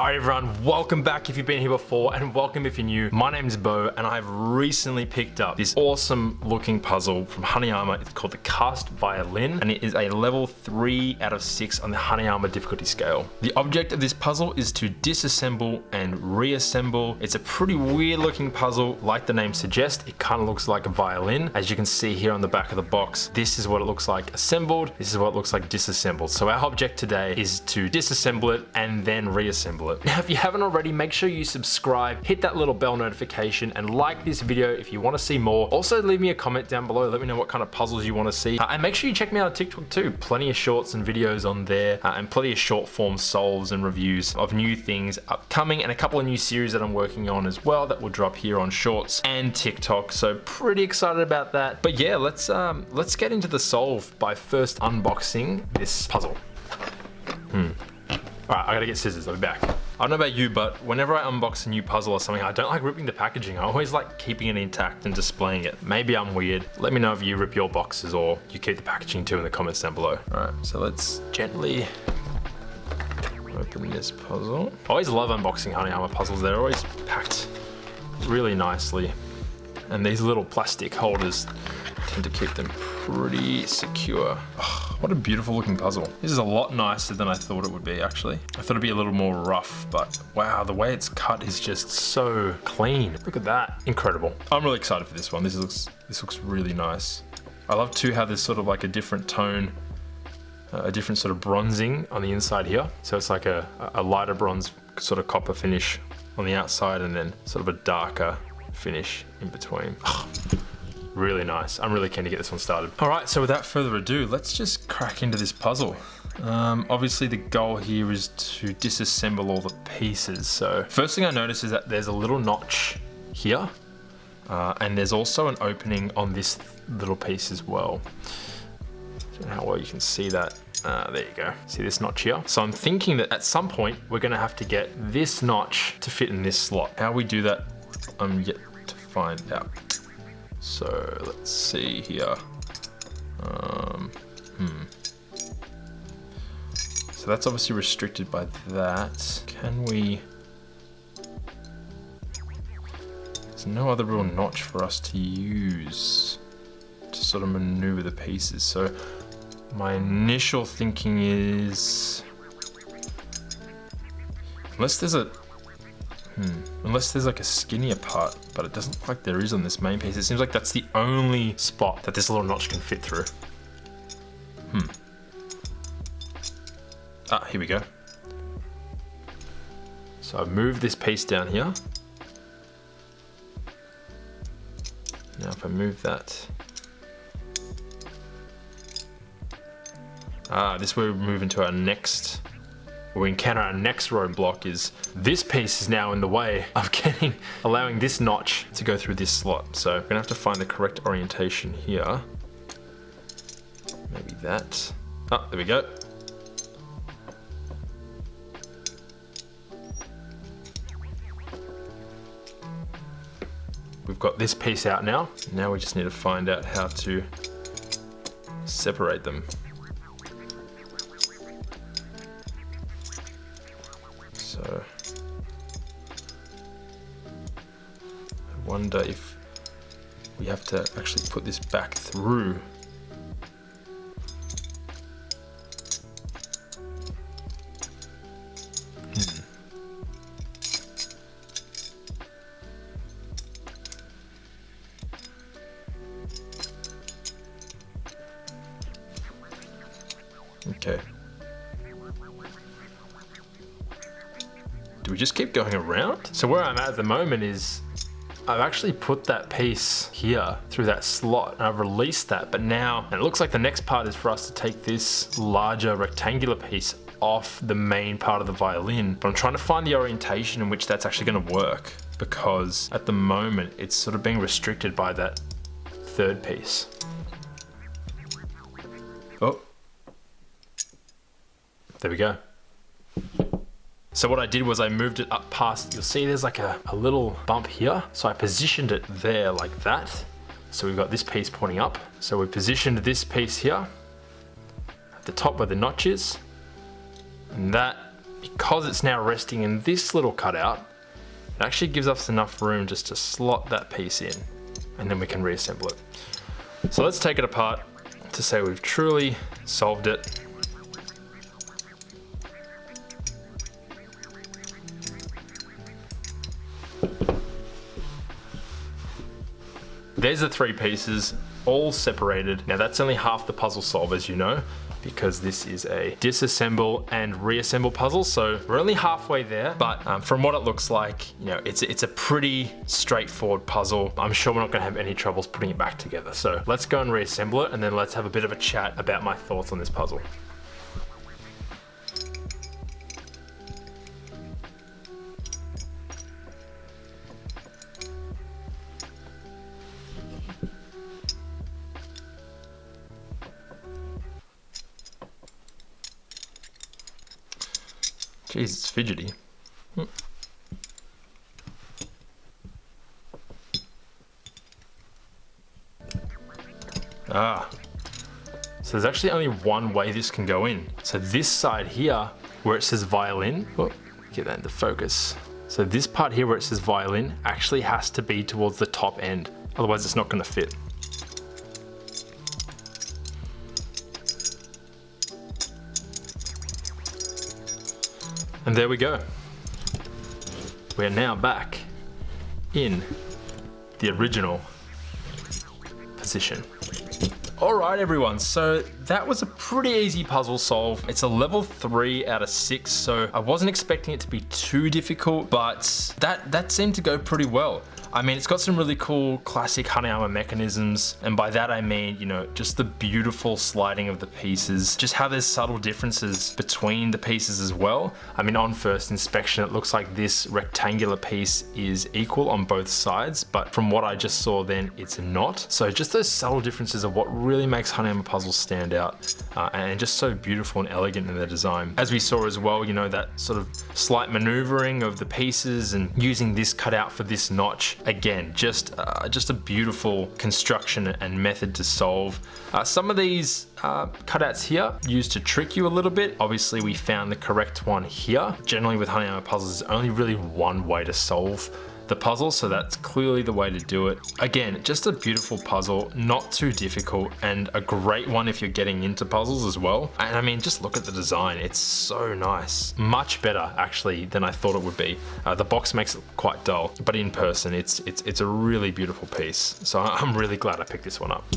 Alright everyone, welcome back if you've been here before, and welcome if you're new. My name is Bo, and I've recently picked up this awesome looking puzzle from Hanayama. It's called the Cast Violin, and it is a level 3 out of 6 on the Hanayama difficulty scale. The object of this puzzle is to disassemble and reassemble. It's a pretty weird looking puzzle. Like the name suggests, it kind of looks like a violin. As you can see here on the back of the box, this is what it looks like assembled. This is what it looks like disassembled. So our object today is to disassemble it and then reassemble it. Now, if you haven't already, make sure you subscribe, hit that little bell notification, and like this video if you want to see more. Also, leave me a comment down below. Let me know what kind of puzzles you want to see. And make sure you check me out on TikTok too. Plenty of shorts and videos on there, and plenty of short form solves and reviews of new things upcoming, and a couple of new series that I'm working on as well that will drop here on Shorts and TikTok. So pretty excited about that. But yeah, let's get into the solve by first unboxing this puzzle. Alright, I gotta get scissors, I'll be back. I don't know about you, but whenever I unbox a new puzzle or something, I don't like ripping the packaging. I always like keeping it intact and displaying it. Maybe I'm weird. Let me know if you rip your boxes or you keep the packaging too in the comments down below. Alright, so let's gently open this puzzle. I always love unboxing Hanayama puzzles. They're always packed really nicely. And these little plastic holders tend to keep them pretty secure. Oh, what a beautiful looking puzzle. This is a lot nicer than I thought it would be, actually. I thought it'd be a little more rough, but wow, the way it's cut is just so clean. Look at that, incredible. I'm really excited for this one. This looks really nice. I love too how there's sort of like a different tone, a different sort of bronzing on the inside here. So it's like a lighter bronze sort of copper finish on the outside, and then sort of a darker finish in between. Oh, really nice. I'm really keen to get this one started. All right, so without further ado, let's just crack into this puzzle. Obviously the goal here is to disassemble all the pieces. So first thing I notice is that there's a little notch here, and there's also an opening on this little piece as well. I don't know how well you can see that. There you go. See this notch here? So I'm thinking that at some point we're gonna have to get this notch to fit in this slot. How we do that, I'm yet to find out. So let's see here. So that's obviously restricted by that. Can we? There's no other real notch for us to use to sort of maneuver the pieces. So my initial thinking is, unless there's like a skinnier part, but it doesn't look like there is on this main piece. It seems like that's the only spot that this little notch can fit through. Ah, here we go. So I've moved this piece down here. Now if I move that, this way we move into our next, we encounter our next roadblock. Is this piece is now in the way of allowing this notch to go through this slot. So we're gonna have to find the correct orientation here. Maybe that. Oh, there we go. We've got this piece out now. Now we just need to find out how to separate them. So I wonder if we have to actually put this back through. Okay. Do we just keep going around? So where I'm at the moment is I've actually put that piece here through that slot, and I've released that, but now it looks like the next part is for us to take this larger rectangular piece off the main part of the violin. But I'm trying to find the orientation in which that's actually going to work, because at the moment it's sort of being restricted by that third piece. Oh, there we go. So what I did was I moved it up past, you'll see there's like a little bump here. So I positioned it there like that. So we've got this piece pointing up. So we positioned this piece here at the top where the notch is. And that because it's now resting in this little cutout, it actually gives us enough room just to slot that piece in, and then we can reassemble it. So let's take it apart to say we've truly solved it. There's the 3 pieces, all separated. Now that's only half the puzzle solved, as you know, because this is a disassemble and reassemble puzzle. So we're only halfway there, but from what it looks like, you know, it's a pretty straightforward puzzle. I'm sure we're not gonna have any troubles putting it back together. So let's go and reassemble it, and then let's have a bit of a chat about my thoughts on this puzzle. Jeez, it's fidgety. So there's actually only one way this can go in. So this side here, where it says violin, get that into focus. So this part here where it says violin actually has to be towards the top end, otherwise it's not gonna fit. And there we go. We're now back in the original position. All right, everyone, so that was a pretty easy puzzle solve. It's a level 3 out of 6, so I wasn't expecting it to be too difficult, but that seemed to go pretty well. I mean, it's got some really cool classic Hanayama mechanisms, and by that I mean, you know, just the beautiful sliding of the pieces, just how there's subtle differences between the pieces as well. I mean, on first inspection, it looks like this rectangular piece is equal on both sides, but from what I just saw then, it's not. So just those subtle differences are what really makes Hanayama puzzles stand out, and just so beautiful and elegant in their design. As we saw as well, you know, that sort of slight maneuvering of the pieces and using this cutout for this notch. Again, just a beautiful construction and method to solve. Some of these cutouts here used to trick you a little bit. Obviously, we found the correct one here. Generally with Hanayama puzzles, there's only really one way to solve the puzzle, so that's clearly the way to do it. Again, just a beautiful puzzle, not too difficult, and a great one if you're getting into puzzles as well. And I mean, just look at the design, it's so nice. Much better actually than I thought it would be. The box makes it quite dull, but in person it's a really beautiful piece. So I'm really glad I picked this one up.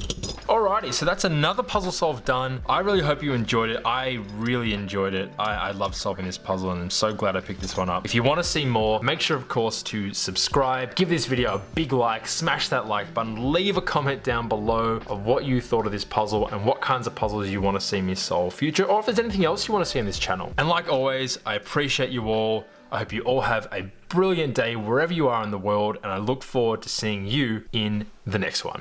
Alrighty, so that's another puzzle solve done. I really hope you enjoyed it. I really enjoyed it. I love solving this puzzle, and I'm so glad I picked this one up. If you want to see more, make sure of course to subscribe, give this video a big like, smash that like button, leave a comment down below of what you thought of this puzzle and what kinds of puzzles you want to see me solve future, or if there's anything else you want to see on this channel. And like always, I appreciate you all. I hope you all have a brilliant day wherever you are in the world, and I look forward to seeing you in the next one.